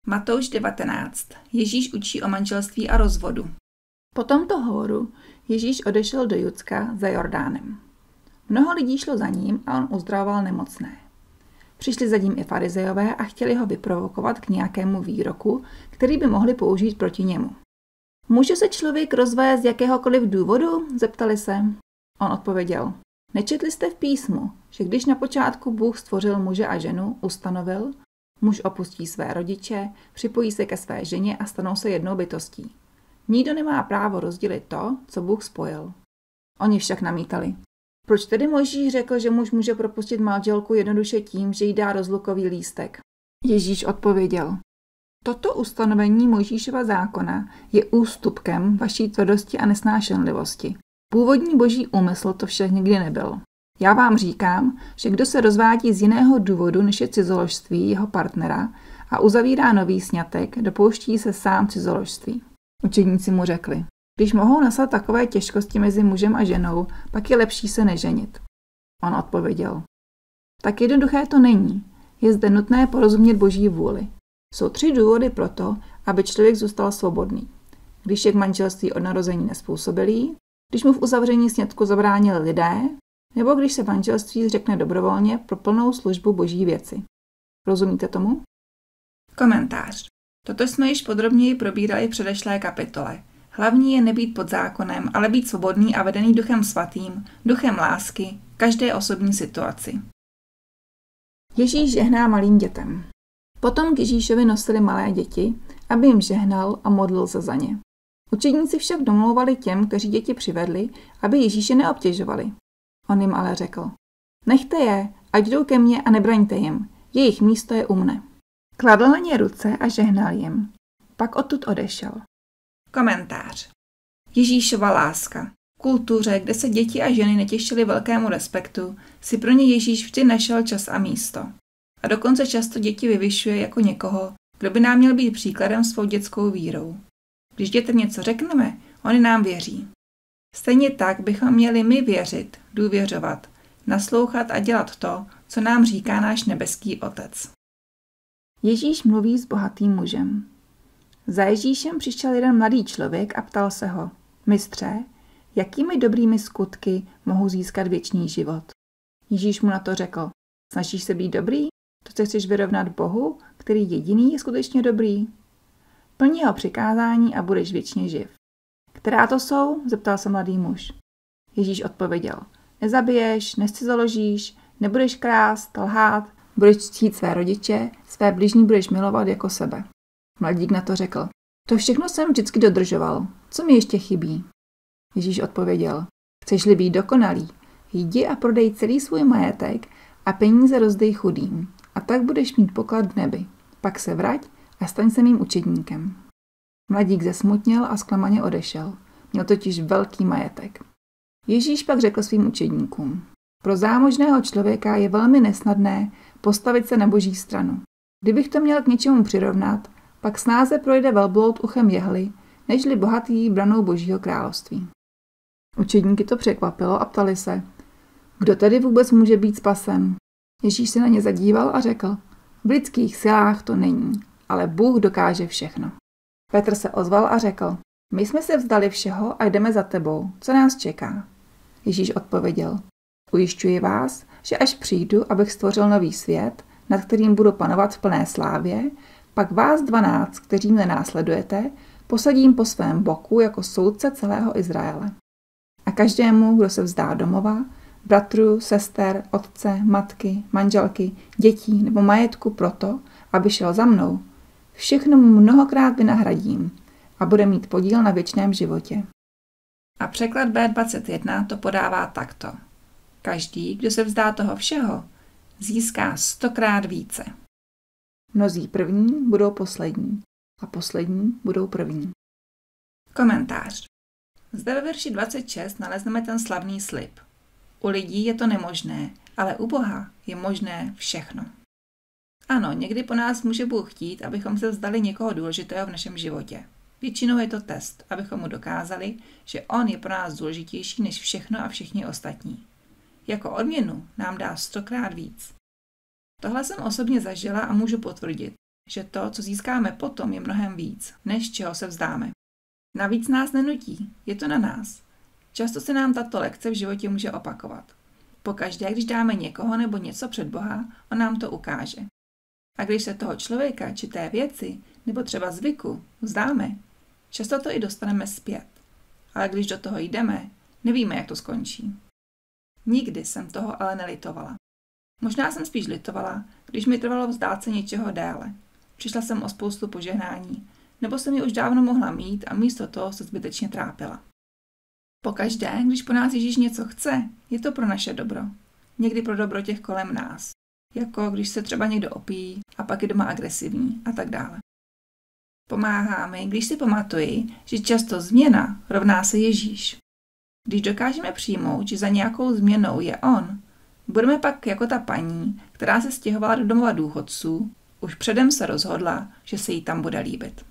Matouš 19. Ježíš učí o manželství a rozvodu. Po tomto hovoru Ježíš odešel do Judska za Jordánem. Mnoho lidí šlo za ním a on uzdravoval nemocné. Přišli za ním i farizejové a chtěli ho vyprovokovat k nějakému výroku, který by mohli použít proti němu. Může se člověk rozvést z jakéhokoliv důvodu? Zeptali se. On odpověděl. Nečetli jste v písmu, že když na počátku Bůh stvořil muže a ženu, ustanovil, muž opustí své rodiče, připojí se ke své ženě a stanou se jednou bytostí. Nikdo nemá právo rozdělit to, co Bůh spojil. Oni však namítali. Proč tedy Mojžíš řekl, že muž může propustit manželku jednoduše tím, že jí dá rozlukový lístek? Ježíš odpověděl. Toto ustanovení Mojžíšova zákona je ústupkem vaší tvrdosti a nesnášenlivosti. Původní boží úmysl to však nikdy nebyl. Já vám říkám, že kdo se rozvádí z jiného důvodu, než je cizoložství jeho partnera a uzavírá nový sňatek, dopouští se sám cizoložství. Učedníci mu řekli, když mohou nastat takové těžkosti mezi mužem a ženou, pak je lepší se neženit. On odpověděl, tak jednoduché to není. Je zde nutné porozumět boží vůli. Jsou 3 důvody pro to, aby člověk zůstal svobodný. Když je k manželství od narození nezpůsobilý, když mu v uzavření sňatku zabránili lidé, nebo když se manželství zřekne dobrovolně pro plnou službu boží věci. Rozumíte tomu? Komentář. Toto jsme již podrobněji probírali v předešlé kapitole. Hlavní je nebýt pod zákonem, ale být svobodný a vedený Duchem Svatým, duchem lásky, každé osobní situaci. Ježíš žehná malým dětem. Potom k Ježíšovi nosili malé děti, aby jim žehnal a modlil se za ně. Učedníci však domlouvali těm, kteří děti přivedli, aby Ježíše neobtěžovali. On jim ale řekl, nechte je, ať jdou ke mně a nebraňte jim, jejich místo je u mne. Kladl na ně ruce a žehnal jim. Pak odtud odešel. Komentář. Ježíšova láska. V kultuře, kde se děti a ženy netěšily velkému respektu, si pro ně Ježíš vždy našel čas a místo. A dokonce často děti vyvyšuje jako někoho, kdo by nám měl být příkladem svou dětskou vírou. Když dětem něco řekneme, oni nám věří. Stejně tak bychom měli my věřit, důvěřovat, naslouchat a dělat to, co nám říká náš nebeský Otec. Ježíš mluví s bohatým mužem. Za Ježíšem přišel jeden mladý člověk a ptal se ho, mistře, jakými dobrými skutky mohu získat věčný život? Ježíš mu na to řekl, snažíš se být dobrý? To se chceš vyrovnat Bohu, který jediný je skutečně dobrý? Plní jeho přikázání a budeš věčně živ. Která to jsou? Zeptal se mladý muž. Ježíš odpověděl, nezabiješ, nezcizoložíš, nebudeš krást, lhát, budeš ctít své rodiče, své bližní budeš milovat jako sebe. Mladík na to řekl, to všechno jsem vždycky dodržoval, co mi ještě chybí? Ježíš odpověděl, chceš-li být dokonalý, jdi a prodej celý svůj majetek a peníze rozdej chudým, a tak budeš mít poklad v nebi. Pak se vrať a staň se mým učedníkem. Mladík zesmutněl a zklamaně odešel. Měl totiž velký majetek. Ježíš pak řekl svým učedníkům, pro zámožného člověka je velmi nesnadné postavit se na boží stranu. Kdybych to měl k něčemu přirovnat, pak snáze projde velbloud uchem jehly, nežli bohatý branou božího království. Učedníky to překvapilo a ptali se, kdo tedy vůbec může být spasen? Ježíš se na ně zadíval a řekl, v lidských silách to není, ale Bůh dokáže všechno. Petr se ozval a řekl, my jsme se vzdali všeho a jdeme za tebou, co nás čeká? Ježíš odpověděl, ujišťuji vás, že až přijdu, abych stvořil nový svět, nad kterým budu panovat v plné slávě, pak vás 12, kteří mne následujete, posadím po svém boku jako soudce celého Izraele. A každému, kdo se vzdá domova, bratru, sester, otce, matky, manželky, dětí nebo majetku proto, aby šel za mnou, všechno mu mnohokrát vynahradím a bude mít podíl na věčném životě. A překlad B21 to podává takto. Každý, kdo se vzdá toho všeho, získá 100krát více. Mnozí první budou poslední a poslední budou první. Komentář. Zde ve verši 26 nalezneme ten slavný slib. U lidí je to nemožné, ale u Boha je možné všechno. Ano, někdy po nás může Bůh chtít, abychom se vzdali někoho důležitého v našem životě. Většinou je to test, abychom mu dokázali, že on je pro nás důležitější než všechno a všichni ostatní. Jako odměnu nám dá 100krát víc. Tohle jsem osobně zažila a můžu potvrdit, že to, co získáme potom, je mnohem víc, než čeho se vzdáme. Navíc nás nenutí, je to na nás. Často se nám tato lekce v životě může opakovat. Pokaždé, když dáme někoho nebo něco před Boha, on nám to ukáže. A když se toho člověka či té věci, nebo třeba zvyku, vzdáme, často to i dostaneme zpět. Ale když do toho jdeme, nevíme, jak to skončí. Nikdy jsem toho ale nelitovala. Možná jsem spíš litovala, když mi trvalo vzdát se něčeho déle. Přišla jsem o spoustu požehnání, nebo jsem ji už dávno mohla mít a místo toho se zbytečně trápila. Pokaždé, když po nás Ježíš něco chce, je to pro naše dobro. Někdy pro dobro těch kolem nás. Jako když se třeba někdo opíjí a pak je doma agresivní a tak dále. Pomáhá mi, když si pamatuji, že často změna rovná se Ježíš. Když dokážeme přijmout, že za nějakou změnou je on, budeme pak jako ta paní, která se stěhovala do domova důchodců, už předem se rozhodla, že se jí tam bude líbit.